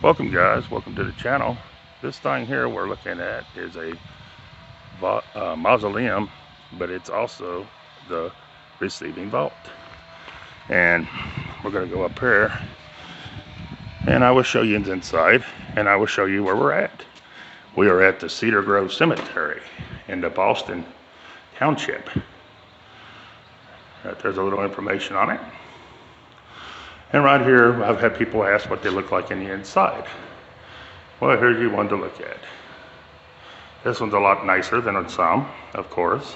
Welcome guys, welcome to the channel. This thing here we're looking at is a mausoleum, but it's also the receiving vault. And we're going to go up here and I will show you inside and I will show you where we're at. We are at the Cedar Grove Cemetery in the Boston Township. There's a little information on it. And right here, I've had people ask what they look like in the inside. Well, here's you one to look at. This one's a lot nicer than some, of course.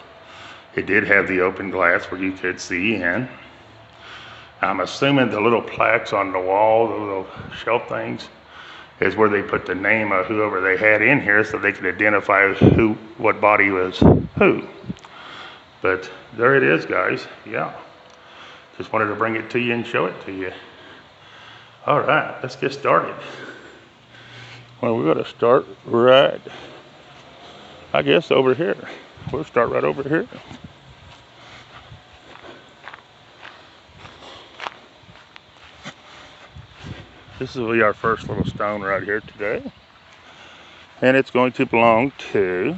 It did have the open glass where you could see in. I'm assuming the little plaques on the wall, the little shelf things, is where they put the name of whoever they had in here so they could identify what body was who. But there it is, guys. Yeah. Just wanted to bring it to you and show it to you. All right, let's get started. Well, we're going to start right, I guess, over here. We'll start right over here. This will be our first little stone right here today. And it's going to belong to,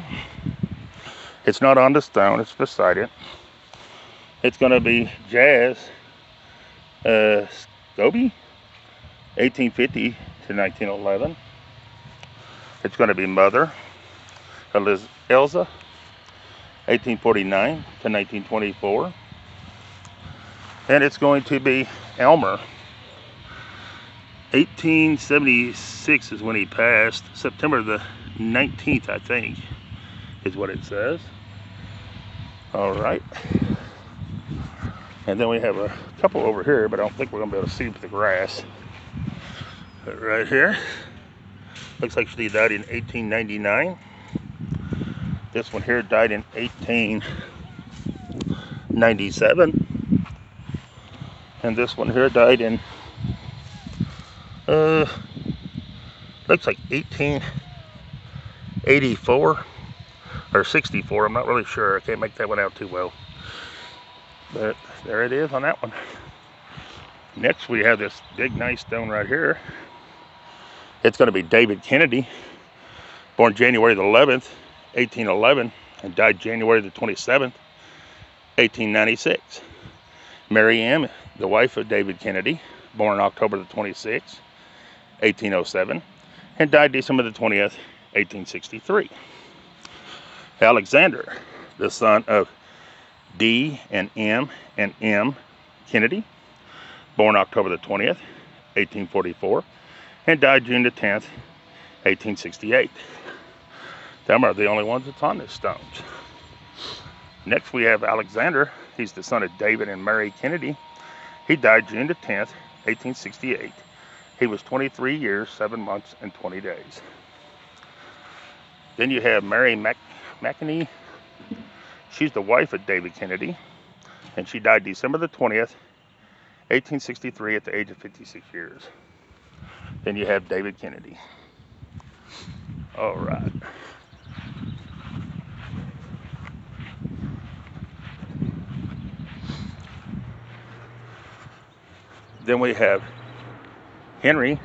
it's not on the stone, it's beside it. It's going to be Jazz Scobie, 1850 to 1911. It's going to be Mother Elza, 1849 to 1924. And it's going to be Elmer, 1876 is when he passed. September the 19th, I think, is what it says. All right. And then we have a couple over here, but I don't think we're going to be able to see with the grass. But right here, looks like she died in 1899. This one here died in 1897. And this one here died in, looks like 1884 or 64. I'm not really sure. I can't make that one out too well. But there it is on that one. Next we have this big nice stone right here. It's going to be David Kennedy, born January the 11th, 1811, and died January the 27th, 1896. Mary Ann, the wife of David Kennedy, born October the 26th, 1807, and died December the 20th, 1863. Alexander, the son of D and M Kennedy, born October the 20th, 1844, and died June the 10th, 1868. Them are the only ones that's on this stones. Next we have Alexander. He's the son of David and Mary Kennedy. He died June the 10th, 1868. He was 23 years, 7 months, and 20 days. Then you have Mary McKinney. She's the wife of David Kennedy, and she died December the 20th, 1863 at the age of 56 years. Then you have David Kennedy. All right. Then we have Henry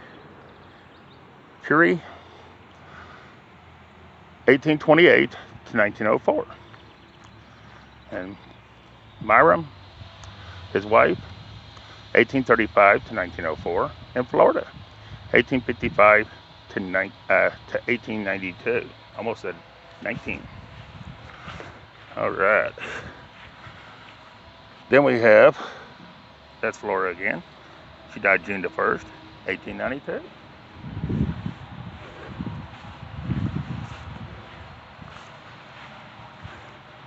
Curie, 1828 to 1904. And Myram, his wife, 1835 to 1904, in Florida, 1855 to 1892. Almost said 19. All right. Then we have, that's Florida again. She died June the 1st, 1892.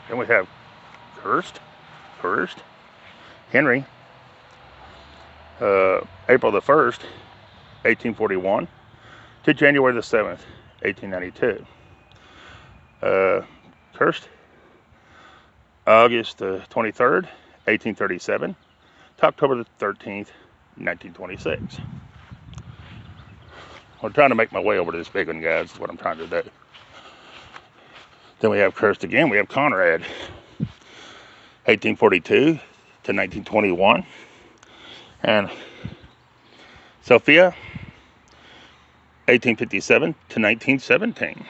Then we have Hurst Henry, April the 1st, 1841 to January the 7th, 1892. Hurst, August the 23rd, 1837 to October the 13th, 1926. I'm trying to make my way over to this big one, guys. Is what I'm trying to do. Then we have Hurst again. We have Conrad, 1842 to 1921, and Sophia 1857 to 1917.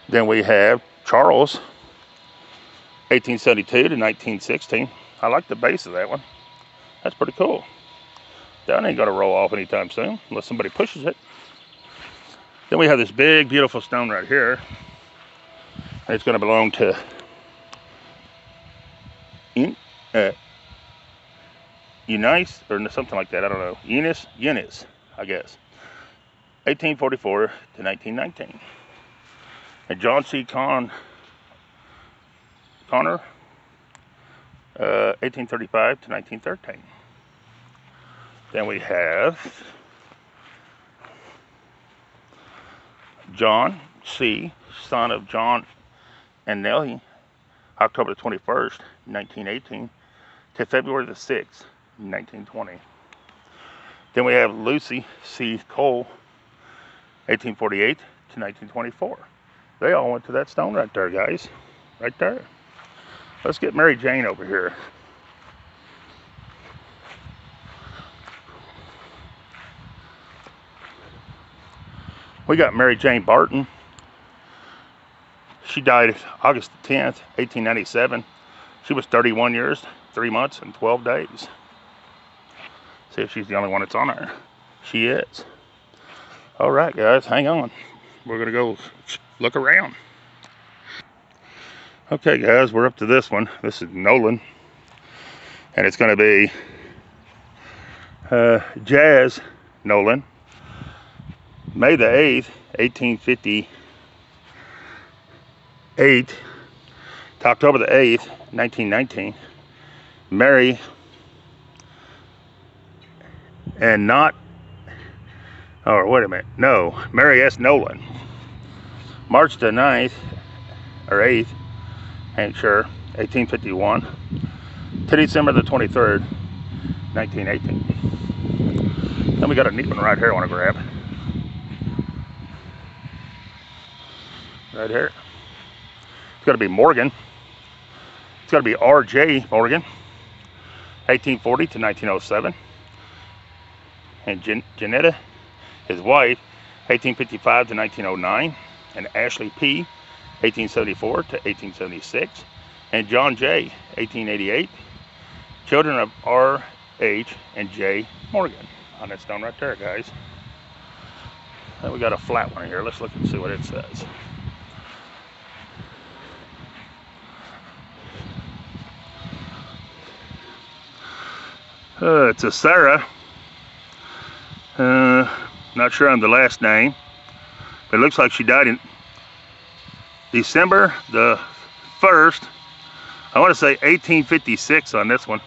Then we have Charles, 1872 to 1916. I like the base of that one. That's pretty cool. That ain't gonna roll off anytime soon, unless somebody pushes it. Then we have this big, beautiful stone right here. It's gonna belong to Eunice, or something like that, I don't know. Eunice, I guess. 1844 to 1919. And John C. Connor, 1835 to 1913. Then we have John C., son of John and Nellie, October 21st, 1918 to February the 6th, 1920. Then we have Lucy C. Cole, 1848 to 1924. They all went to that stone right there, guys. Right there. Let's get Mary Jane over here. We got Mary Jane Barton. She died August 10th, 1897. She was 31 years, 3 months, and 12 days. See if she's the only one that's on there. She is. All right, guys, hang on. We're going to go look around. Okay, guys, we're up to this one. This is Nolan. And it's going to be Jazz Nolan. May the 8th, 1858 to October the 8th, 1919. Mary and not, or wait a minute, no, Mary S. Nolan. March the 9th, or 8th, ain't sure, 1851 to December the 23rd, 1918. Then we got a neat one right here I want to grab. Right here. It's got to be Morgan. It's got to be R.J. Morgan, 1840 to 1907. And Janetta, his wife, 1855 to 1909. And Ashley P., 1874 to 1876. And John J., 1888. Children of R, H, and J. Morgan. On that stone right there, guys. Then we got a flat one here. Let's look and see what it says. It's a Sarah. Not sure on the last name. But it looks like she died in December the 1st. I want to say 1856 on this one.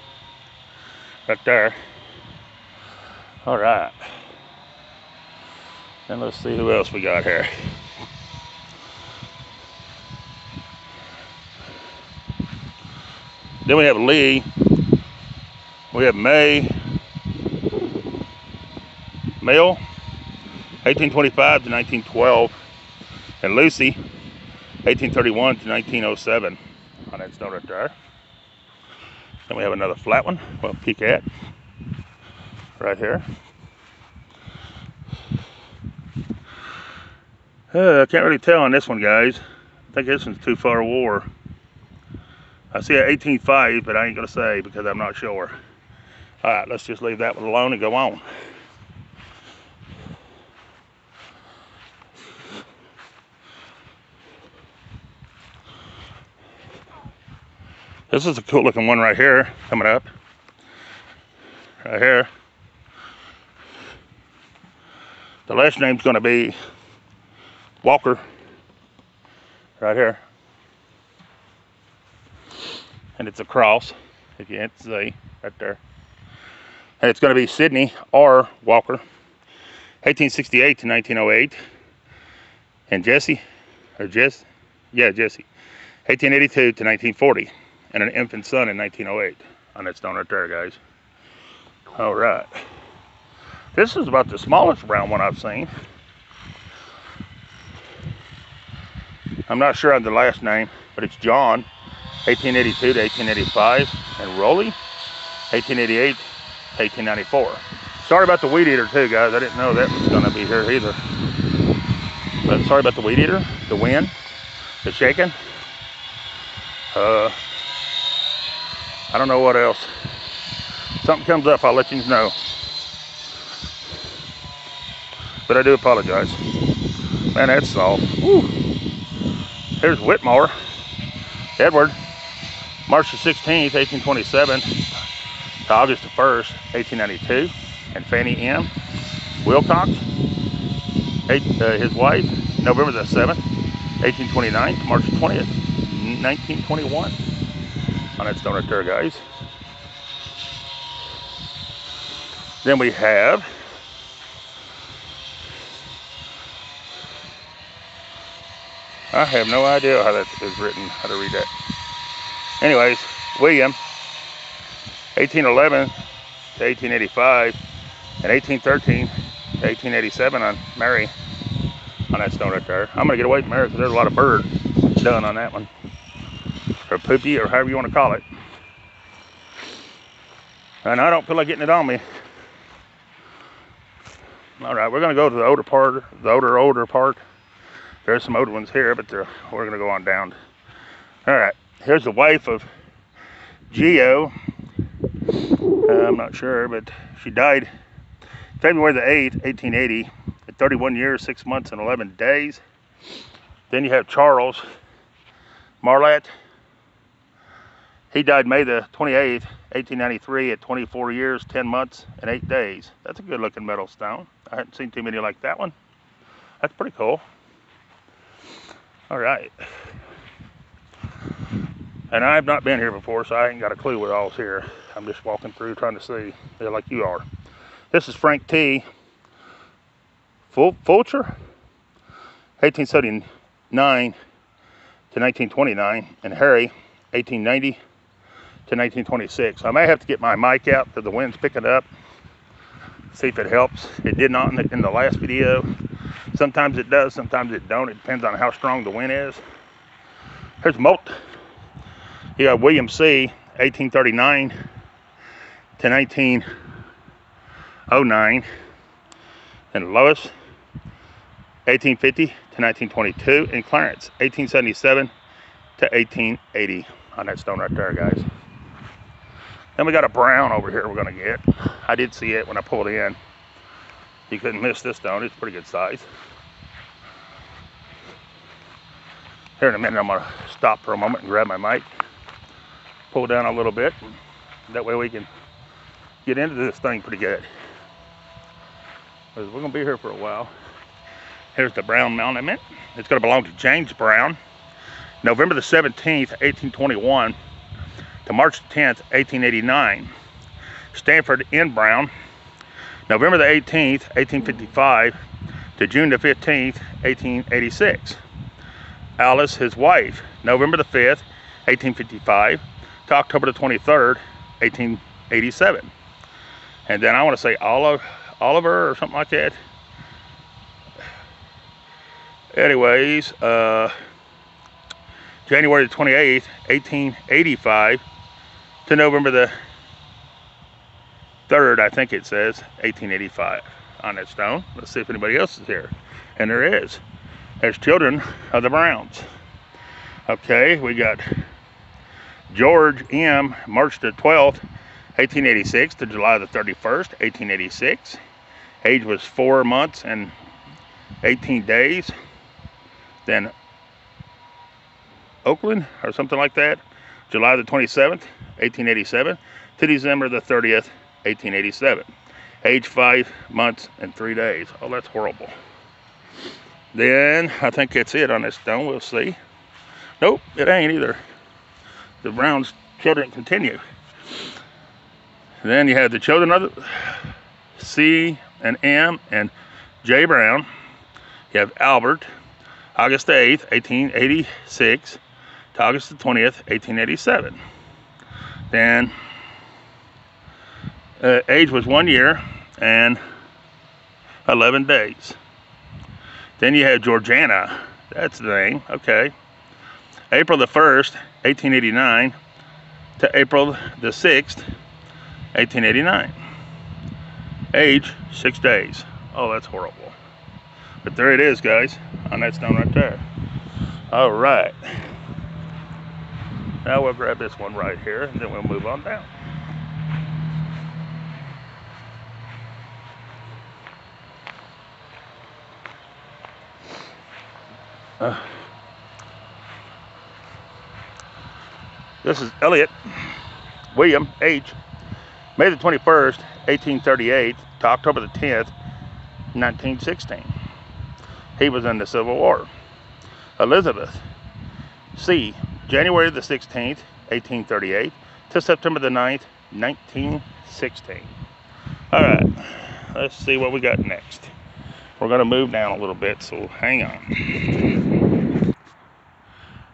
Right there. All right. And let's see who else we got here. Then we have Lee. We have May. Male, 1825 to 1912. And Lucy, 1831 to 1907. On that stone right there. Then we have another flat one. We'll peek at. Right here. I can't really tell on this one, guys. I think this one's too far war. I see a 18.5, but I ain't gonna say because I'm not sure. All right, let's just leave that one alone and go on. This is a cool looking one right here, coming up. Right here. The last name's gonna be Walker. Right here. And it's a cross, if you can't see, right there. And it's gonna be Sydney R. Walker, 1868 to 1908. And Jesse, Jesse, 1882 to 1940. And an infant son in 1908 on that stone right there, guys. All right. This is about the smallest round one I've seen. I'm not sure on the last name, but it's John, 1882 to 1885, and Rowley, 1888 to 1894. Sorry about the weed eater too, guys. I didn't know that was gonna be here either. But sorry about the weed eater, the wind, the shaking. I don't know what else. Something comes up, I'll let you know. But I do apologize. Man, that's soft. Woo. Here's Whitmore. Edward, March the 16th, 1827 to August the 1st, 1892. And Fanny M. Wilcox, his wife, November the 7th, 1829 to March 20th, 1921. On that stone right there, guys. Then we have I have no idea how that is written, how to read that. Anyways, William, 1811 to 1885, and 1813 to 1887 on Mary, on that stone right there. I'm gonna get away from there because there's a lot of bird done on that one, or poopy, or however you want to call it. And I don't feel like getting it on me. All right, we're gonna go to the older part, the older part. There's some older ones here, but we're gonna go on down. All right, here's the wife of Geo. I'm not sure, but she died February the 8th, 1880, at 31 years, 6 months, and 11 days. Then you have Charles Marlatt. He died May the 28th, 1893, at 24 years, 10 months, and 8 days. That's a good looking metal stone. I hadn't seen too many like that one. That's pretty cool. All right. And I've not been here before, so I ain't got a clue what all's here. I'm just walking through trying to see, like you are. This is Frank T. Fulcher, 1879 to 1929, and Harry, 1890 to 1926. I may have to get my mic out because the wind's picking up. See if it helps. It did not in the last video. Sometimes it does, sometimes it don't. It depends on how strong the wind is. Here's Molt. You got William C., 1839 to 1909. And Lois, 1850 to 1922. And Clarence, 1877 to 1880. On that stone right there, guys. Then we got a brown over here we're gonna get. I did see it when I pulled in. You couldn't miss this stone, it's pretty good size. Here in a minute, I'm gonna stop for a moment and grab my mic. Pull down a little bit. That way we can get into this thing pretty good. Because we're gonna be here for a while. Here's the brown monument. It's gonna belong to James Brown. November the 17th, 1821 to March 10th, 1889. Stanford N. Brown, November the 18th, 1855 to June the 15th, 1886. Alice, his wife, November the 5th, 1855 to October the 23rd, 1887. And then I want to say Oliver or something like that. Anyways, January the 28th, 1885 to November the 3rd, I think it says, 1885 on that stone. Let's see if anybody else is here. And there is. There's children of the Browns. Okay, we got George M., March the 12th, 1886 to July the 31st, 1886. Age was 4 months and 18 days. Then Oakland, or something like that, July the 27th, 1887 to December the 30th, 1887. Age 5 months and 3 days. Oh, that's horrible. Then I think that's it on this stone. We'll see. Nope, it ain't either. The Browns' children continue. Then you have the children of the C and M and J Brown. You have Albert, August the 8th, 1886 to August the 20th, 1887. Then age was 1 year and 11 days. Then you have Georgiana, that's the name, okay. April the 1st, 1889 to April the 6th, 1889. Age, 6 days. Oh, that's horrible. But there it is, guys, on that stone right there. All right. Now we'll grab this one right here, and then we'll move on down. This is Elliot William, age May the 21st, 1838 to October the 10th, 1916. He was in the Civil War. Elizabeth C. January the 16th, 1838 to September the 9th, 1916. All right, let's see what we got next. We're going to move down a little bit, so hang on.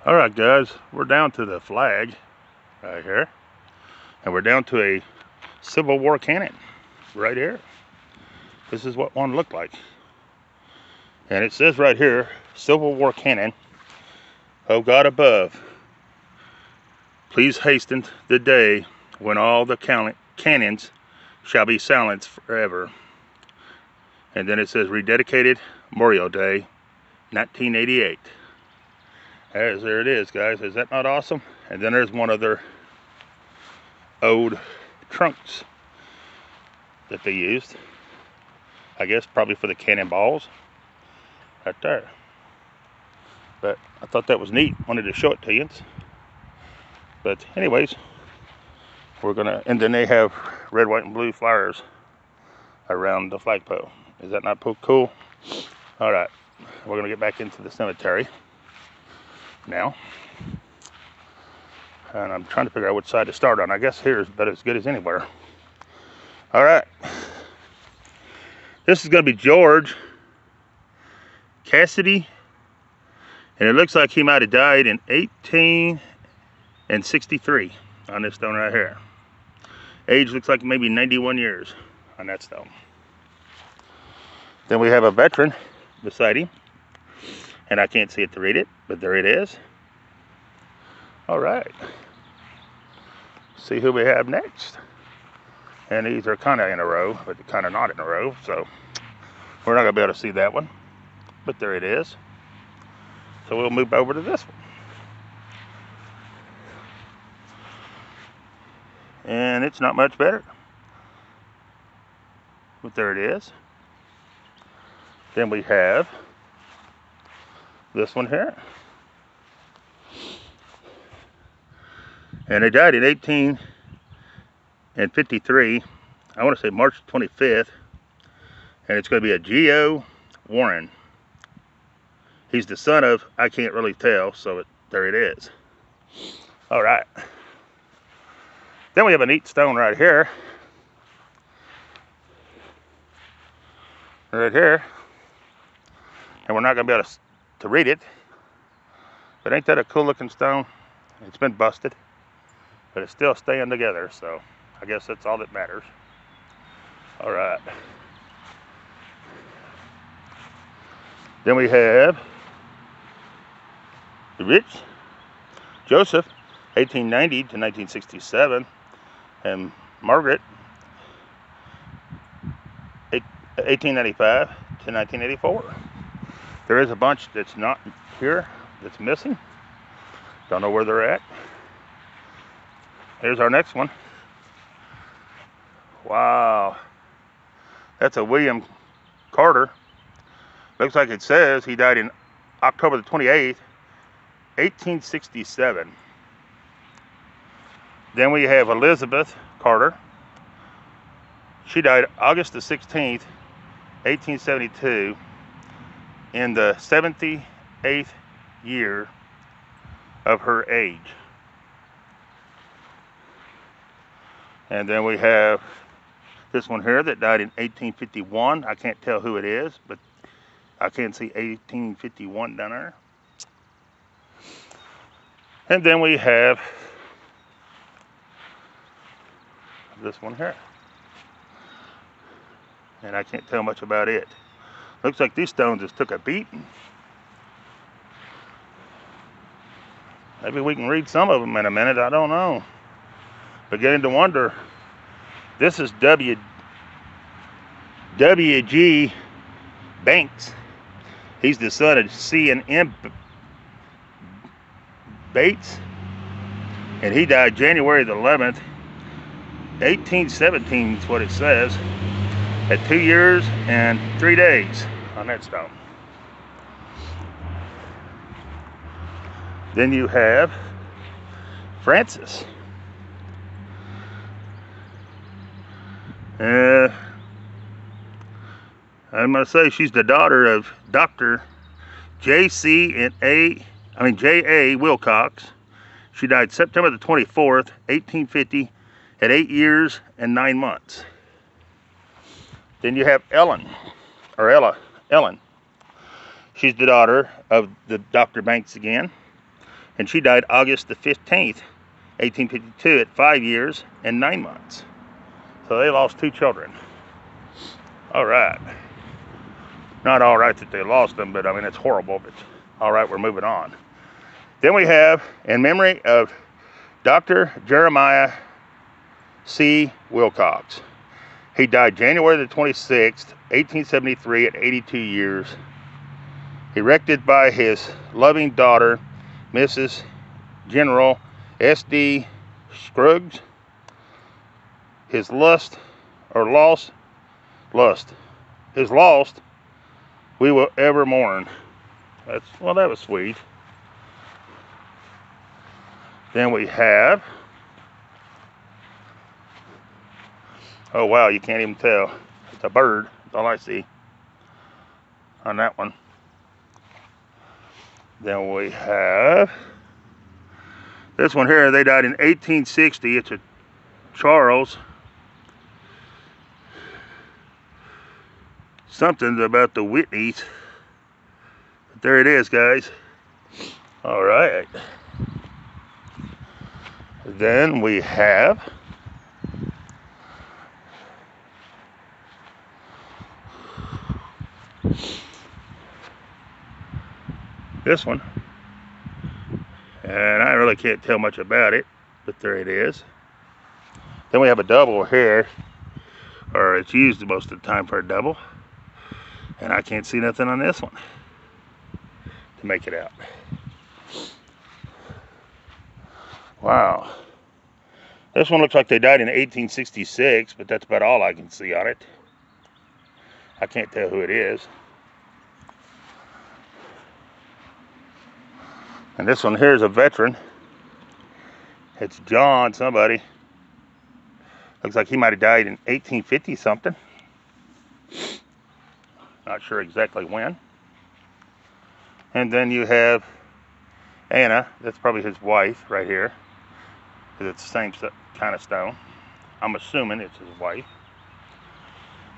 All right, guys, we're down to the flag right here, and we're down to a Civil War cannon right here. This is what one looked like, and it says right here, Civil War cannon. Oh God above, please hasten the day when all the cannons shall be silenced forever. And then it says rededicated Memorial Day, 1988. There it is, guys. Is that not awesome? And then there's one of their old trunks that they used. I guess probably for the cannonballs. Right there. But I thought that was neat. Wanted to show it to you. But anyways, we're gonna, and then they have red, white, and blue flowers around the flagpole. Is that not cool? All right, we're gonna get back into the cemetery now. And I'm trying to figure out which side to start on. I guess here is about as good as anywhere. All right. This is gonna be George Cassidy. And it looks like he might have died in 1863 on this stone right here. Age looks like maybe 91 years on that stone. Then we have a veteran beside him. And I can't see it to read it, but there it is. All right. See who we have next. And these are kind of in a row, but kind of not in a row. So we're not going to be able to see that one. But there it is. So we'll move over to this one. And it's not much better. But there it is. Then we have this one here. And they died in 1853. I want to say March 25th. And it's going to be a Geo Warren. He's the son of, I can't really tell, so there it is. All right. Then we have a neat stone right here. Right here. And we're not going to be able to read it. But ain't that a cool looking stone? It's been busted. But it's still staying together, so I guess that's all that matters. All right. Then we have Rich Joseph, 1890 to 1967, and Margaret, 1895 to 1984. There is a bunch that's not here, that's missing. Don't know where they're at. Here's our next one. Wow. That's a William Carter. Looks like it says he died in October the 28th, 1867. Then we have Elizabeth Carter. She died August the 16th, 1872, in the 78th year of her age. And then we have this one here that died in 1851. I can't tell who it is, but I can see 1851 down there. And then we have this one here. And I can't tell much about it. Looks like these stones just took a beating. Maybe we can read some of them in a minute, I don't know. Beginning to wonder. This is W. W.G. Banks. He's the son of C and M Bates, and he died January the 11th, 1817 is what it says, at 2 years and 3 days on that stone. Then you have Frances. I'm going to say she's the daughter of Dr. J.A. Wilcox. She died September the 24th, 1850, at 8 years and 9 months. Then you have Ellen. She's the daughter of the Dr. Banks again, and she died August the 15th, 1852, at 5 years and 9 months. So they lost 2 children. All right. Not all right that they lost them, but I mean, it's horrible, but all right, we're moving on. Then we have, in memory of Dr. Jeremiah C. Wilcox. He died January the 26th, 1873, at 82 years. Erected by his loving daughter, Mrs. General S.D. Scruggs. His lost, we will ever mourn. Well, that was sweet. Then we have, oh wow, you can't even tell. It's a bird, that's all I see on that one. Then we have this one here. They died in 1860. It's a Charles. Something about the Whitneys. But there it is, guys. All right. Then we have this one, and I really can't tell much about it, but there it is. Then we have a double here, or it's used most of the time for a double, and I can't see nothing on this one to make it out. Wow. This one looks like they died in 1866, but that's about all I can see on it. I can't tell who it is. And this one here is a veteran. It's John somebody. Looks like he might have died in 1850 something. Not sure exactly when. And then you have Anna. That's probably his wife right here, because it's the same kind of stone. I'm assuming it's his wife.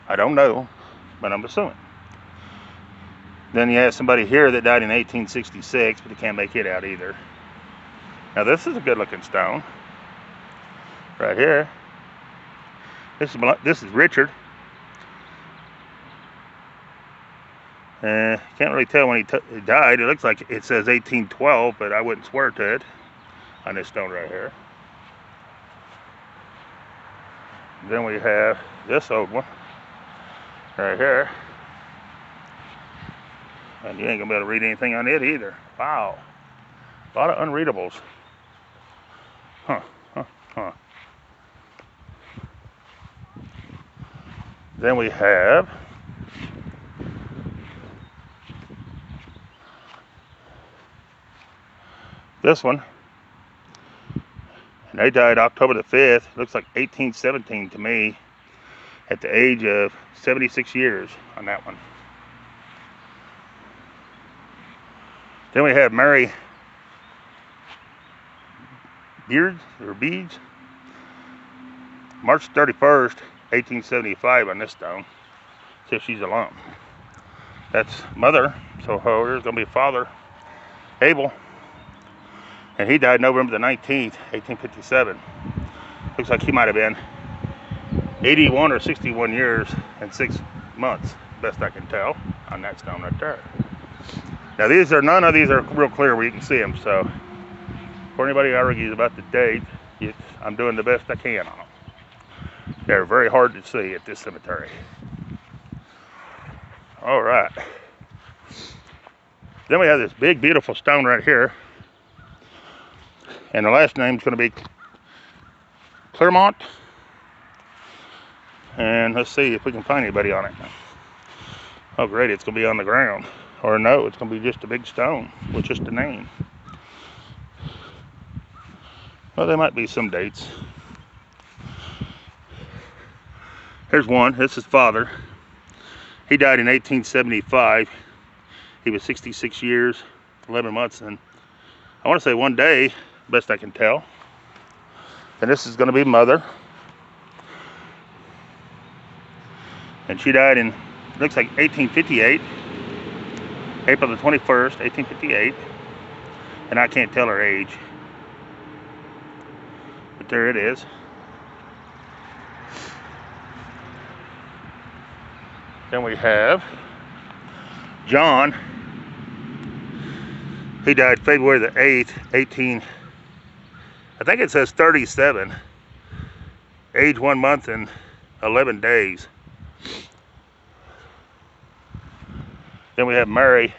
I don't know, but I'm assuming. Then you have somebody here that died in 1866, but you can't make it out either. Now this is a good looking stone. Right here. This is Richard. Can't really tell when he died. It looks like it says 1812, but I wouldn't swear to it on this stone right here. Then we have this old one right here. And you ain't gonna be able to read anything on it either. Wow. A lot of unreadables. Huh. Then we have this one. And they died October the 5th. Looks like 1817 to me, at the age of 76 years on that one. Then we have Mary Beads, March 31st, 1875 on this stone. Says she's alone. That's mother, so there's gonna be father, Abel. And he died November the 19th, 1857. Looks like he might have been 81 or 61 years and 6 months, best I can tell, on that stone right there. Now none of these are real clear where you can see them, so for anybody who argues about the date, I'm doing the best I can on them. They're very hard to see at this cemetery. All right. Then we have this big, beautiful stone right here. And the last name is going to be Claremont. And let's see if we can find anybody on it. Oh, great, it's going to be on the ground. Or no, it's going to be just a big stone with just a name. Well, there might be some dates. Here's one. This is father. He died in 1875. He was 66 years, 11 months, and I want to say 1 day, best I can tell. And this is going to be mother. And she died in, looks like 1858. April the 21st, 1858. And I can't tell her age. But there it is. Then we have John. He died February the 8th, I think it says 37. Age 1 month and 11 days. Then we have Mary.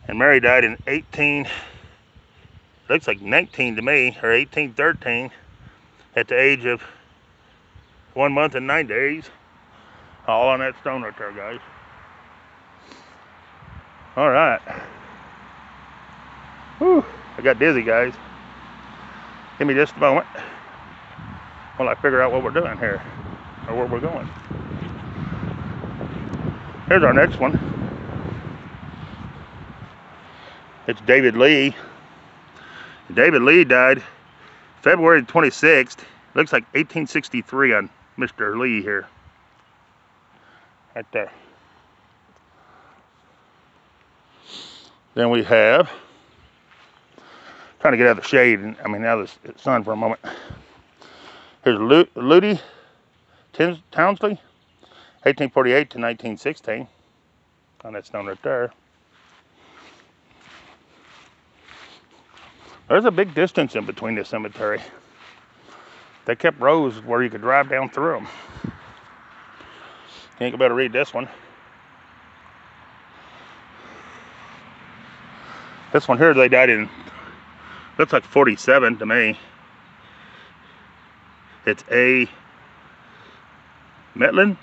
And Mary died in looks like 19 to me, or 1813, at the age of 1 month and 9 days. All on that stone right there, guys. All right. Whew, I got dizzy, guys. Give me just a moment while I figure out what we're doing here, or where we're going. Here's our next one. It's David Lee. David Lee died February 26th. Looks like 1863 on Mr. Lee here. Right there. Then we have, trying to get out of the shade, and I mean out of the sun for a moment. Here's Ludi Townsley, 1848 to 1916. On that stone right there. There's a big distance in between this cemetery. They kept rows where you could drive down through them. You ain't gonna be able to read this one. This one here, they died in, looks like 47 to me. It's A. Metlin.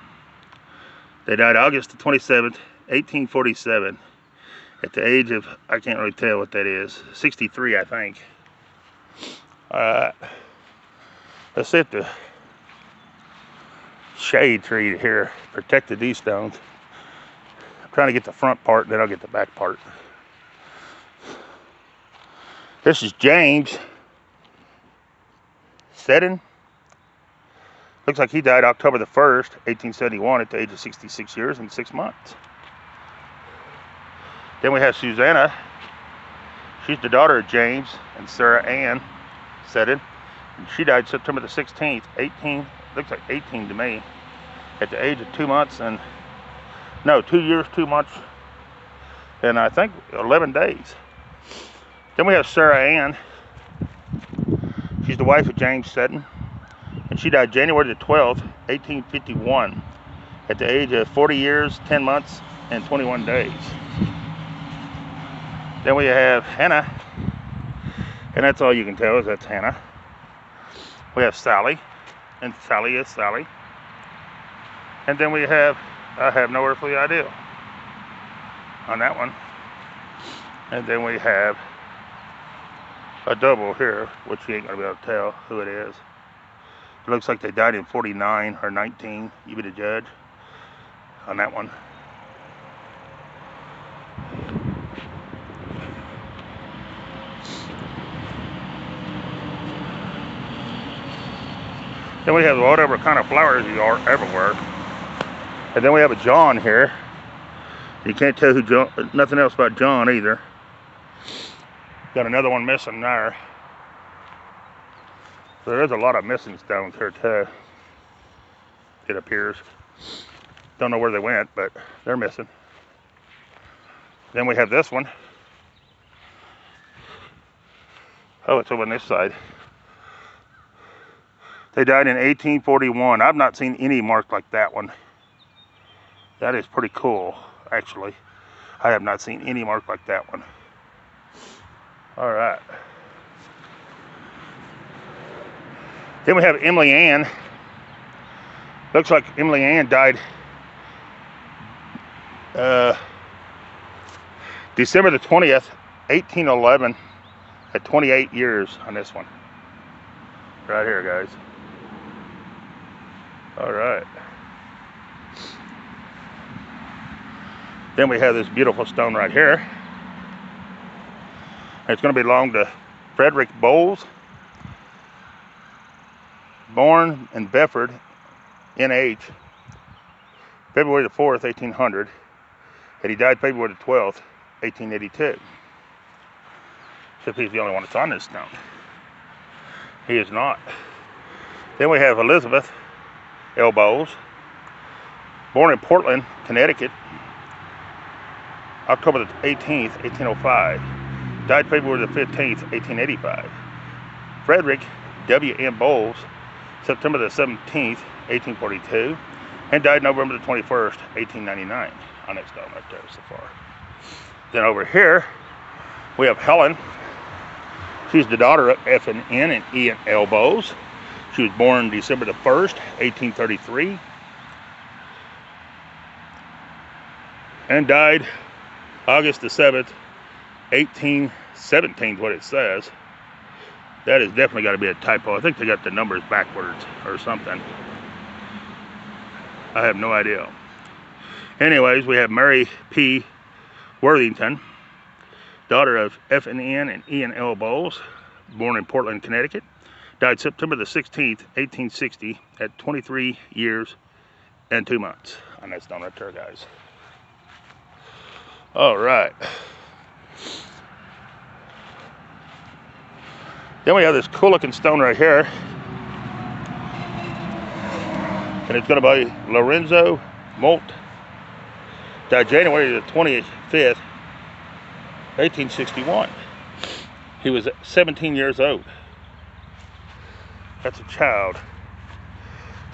They died August the 27th, 1847. At the age of, I can't really tell what that is, 63, I think. Let's see if the shade tree here protected these stones. I'm trying to get the front part, then I'll get the back part. This is James Seddon. Looks like he died October the 1st, 1871 at the age of 66 years and 6 months. Then we have Susanna. She's the daughter of James and Sarah Ann Seddon. And she died September the 16th, looks like 18 to me, at the age of 2 months and, no, 2 years, 2 months, and I think 11 days. Then we have Sarah Ann. She's the wife of James Seddon. And she died January the 12th, 1851, at the age of 40 years, 10 months, and 21 days. Then we have Hannah, and that's all you can tell is that's Hannah. We have Sally, and Sally is Sally. And then we have, I have no earthly idea on that one. And then we have a double here, which you ain't gonna be able to tell who it is. It looks like they died in 49 or 19. You be the judge on that one. Then we have whatever kind of flowers you are everywhere. And then we have a John here. You can't tell who John, nothing else about John either. Got another one missing there. So there's a lot of missing stones here too, it appears. Don't know where they went, but they're missing. Then we have this one. Oh, it's over on this side. They died in 1841. I've not seen any marked like that one. That is pretty cool, actually. I have not seen any mark like that one. All right. Then we have Emily Ann. Looks like Emily Ann died December the 20th, 1811, at 28 years on this one. Right here, guys. All right. Then we have this beautiful stone right here. It's going to belong to Frederick Bowles, born in Bedford, NH, February the 4th, 1800, and he died February the 12th, 1882. So if he's the only one that's on this stone. He is not. Then we have Elizabeth L. Bowles, born in Portland, Connecticut, October the 18th, 1805. Died February the 15th, 1885. Frederick W. M. Bowles, September the 17th, 1842, and died November the 21st, 1899. On that stone right there so far. Then over here, we have Helen. She's the daughter of F and N and E and L Bowles. She was born December the 1st, 1833, and died August the 7th, 1817 is what it says. That has definitely got to be a typo. I think they got the numbers backwards or something. I have no idea. Anyways, we have Mary P. Worthington, daughter of F and N and E and L Bowles, born in Portland, Connecticut. Died September the 16th, 1860, at 23 years and 2 months. On that stone right there, guys. All right. Then we have this cool looking stone right here. And it's going to be Lorenzo Molt. Died January the 25th, 1861. He was 17 years old. That's a child.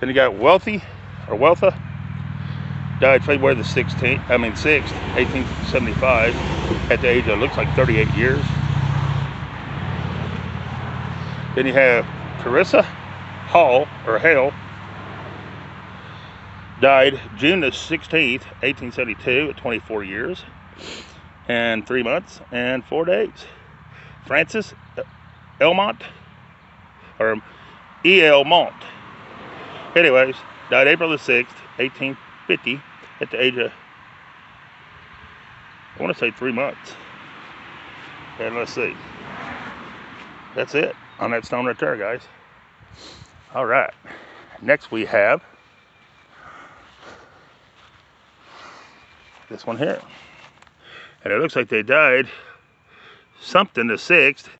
Then you got Wealthy, or Wealtha. Died February the 6th, 1875, at the age of, looks like 38 years. Then you have Teresa Hall, or Hale. Died June the 16th, 1872, at 24 years and 3 months and 4 days. Francis Elmont, or E.L. Mont. Anyways, died April the 6th, 1850, at the age of, I want to say 3 months. And let's see. That's it on that stone right there, guys. All right. Next we have this one here. And it looks like they died something the 6th,